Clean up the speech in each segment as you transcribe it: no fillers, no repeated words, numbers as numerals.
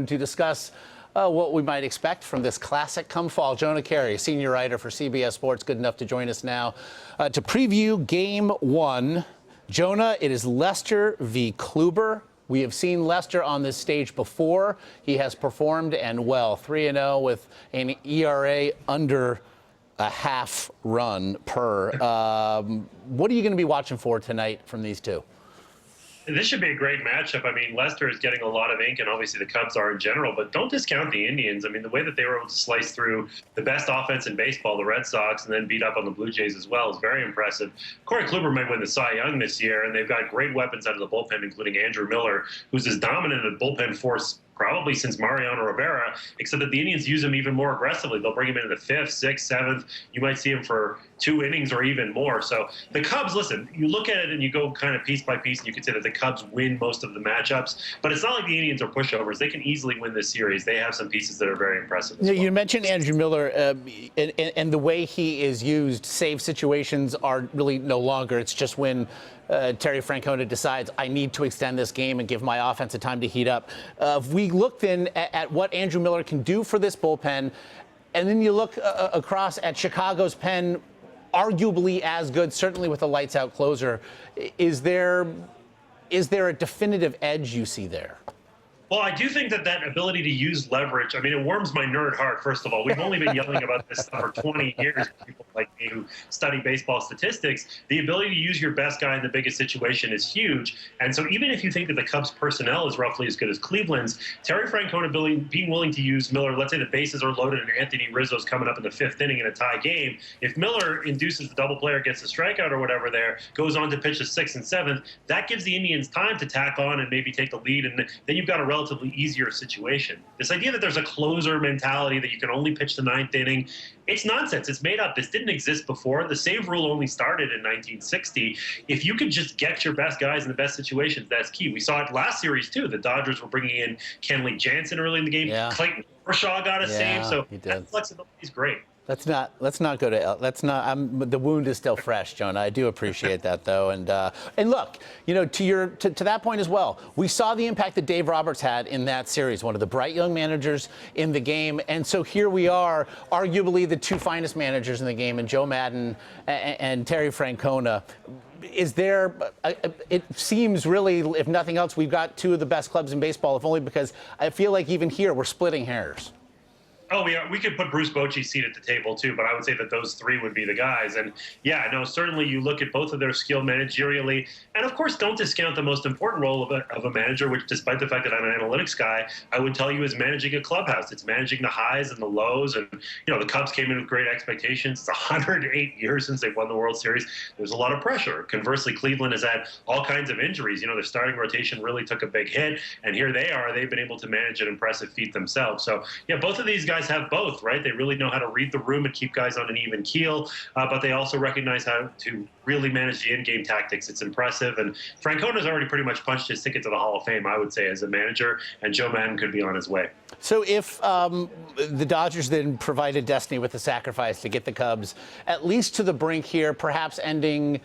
to discuss what we might expect from this classic come fall. Jonah Keri, senior writer for CBS Sports, good enough to join us now to preview Game 1. Jonah, it is Leicester v. Kluber. We have seen Leicester on this stage before. He has performed and well, 3-0 with an ERA under a half run per. What are you going to be watching for tonight from these two? This should be a great matchup. I mean, Leicester is getting a lot of ink, and obviously the Cubs are in general, but don't discount the Indians. I mean, the way that they were able to slice through the best offense in baseball, the Red Sox, and then beat up on the Blue Jays as well is very impressive. Corey Kluber might win the Cy Young this year, and they've got great weapons out of the bullpen, including Andrew Miller, who's as dominant a bullpen force probably since Mariano Rivera, except that the Indians use him even more aggressively. They'll bring him into the 5th, 6th, 7th. You might see him for 2 innings or even more. So the Cubs, listen, you look at it and you go kind of piece by piece, and you can say that the Cubs win most of the matchups. But it's not like the Indians are pushovers. They can easily win this series. They have some pieces that are very impressive as well. You mentioned Andrew Miller, and the way he is used, save situations are really no longer. It's just when Terry Francona decides, I need to extend this game and give my offense a time to heat up. If we look then at what Andrew Miller can do for this bullpen, and then you look across at Chicago's pen, arguably as good, certainly with a lights-out closer. Is there a definitive edge you see there? Well, I do think that that ability to use leverage, I mean, it warms my nerd heart, first of all. We've only been yelling about this stuff for 20 years, people like me who study baseball statistics. The ability to use your best guy in the biggest situation is huge. And so even if you think that the Cubs personnel is roughly as good as Cleveland's, Terry Francona being willing to use Miller, let's say the bases are loaded and Anthony Rizzo's coming up in the 5th inning in a tie game. If Miller induces the double play or gets a strikeout or whatever there, goes on to pitch the 6th and 7th, that gives the Indians time to tack on and maybe take the lead. And then you've got a relatively easier situation. This idea that there's a closer mentality that you can only pitch the 9th inning, it's nonsense. It's made up. This didn't exist before. The save rule only started in 1960. If you could just get your best guys in the best situations, that's key. We saw it last series too. The Dodgers were bringing in Kenley Jansen early in the game. Yeah. Clayton Kershaw got a save, so that flexibility is great. Let's not go to. The wound is still fresh, Jonah. I do appreciate that, though. And look, you know, to that point as well, we saw the impact that Dave Roberts had in that series, one of the bright young managers in the game. And so here we are, arguably the 2 finest managers in the game, and Joe Maddon and Terry Francona. Is there, it seems really, if nothing else, we've got 2 of the best clubs in baseball, if only because I feel like even here we're splitting hairs. Oh, yeah, we could put Bruce Bochy's seat at the table, too, but I would say that those 3 would be the guys. And, yeah, no, certainly you look at both of their skill managerially, and, of course, don't discount the most important role of a manager, which, despite the fact that I'm an analytics guy, I would tell you is managing a clubhouse. It's managing the highs and the lows, and, you know, the Cubs came in with great expectations. It's 108 years since they won the World Series. There's a lot of pressure. Conversely, Cleveland has had all kinds of injuries. You know, their starting rotation really took a big hit, and here they are. They've been able to manage an impressive feat themselves. So, yeah, both of these guys have both, right? They really know how to read the room and keep guys on an even keel, but they also recognize how to really manage the in-game tactics. It's impressive, and Francona's already pretty much punched his ticket to the Hall of Fame, I would say, as a manager, and Joe Maddon could be on his way. So if the Dodgers then provided destiny with the sacrifice to get the Cubs at least to the brink here, perhaps ending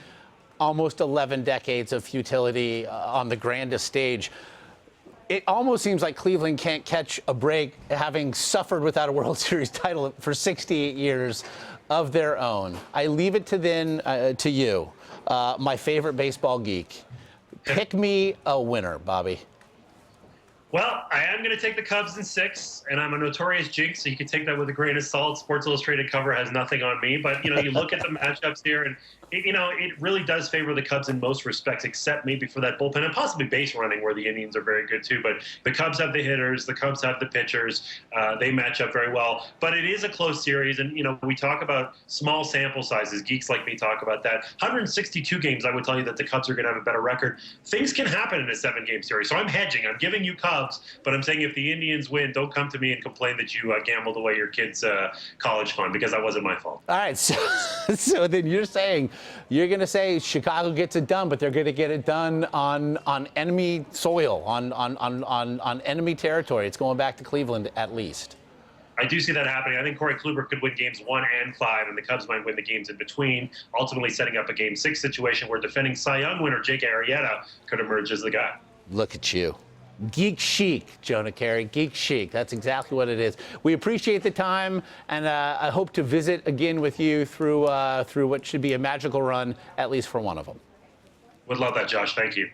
almost 11 decades of futility on the grandest stage, it almost seems like Cleveland can't catch a break, having suffered without a World Series title for 68 years of their own. I leave it to you, my favorite baseball geek. Pick me a winner, Bobby. Well, I am going to take the Cubs in 6, and I'm a notorious jinx, so you can take that with a grain of salt. Sports Illustrated cover has nothing on me, but, you know, you look at the matchups here, and, you know, it really does favor the Cubs in most respects, except maybe for that bullpen and possibly base running, where the Indians are very good too. But the Cubs have the hitters, the Cubs have the pitchers. They match up very well. But it is a close series, and, you know, we talk about small sample sizes. Geeks like me talk about that. 162 games, I would tell you that the Cubs are going to have a better record. Things can happen in a 7-game series, so I'm hedging. I'm giving you Cubs. But I'm saying if the Indians win, don't come to me and complain that you gambled away your kids' college fund, because that wasn't my fault. All right, so then you're going to say Chicago gets it done, but they're going to get it done on enemy soil, on enemy territory. It's going back to Cleveland at least. I do see that happening. I think Corey Kluber could win games 1 and 5, and the Cubs might win the games in between, ultimately setting up a Game 6 situation where defending Cy Young winner Jake Arrieta could emerge as the guy. Look at you. Geek chic, Jonah Keri. Geek chic. That's exactly what it is. We appreciate the time, and I hope to visit again with you through what should be a magical run, at least for one of them. Would love that, Josh. Thank you.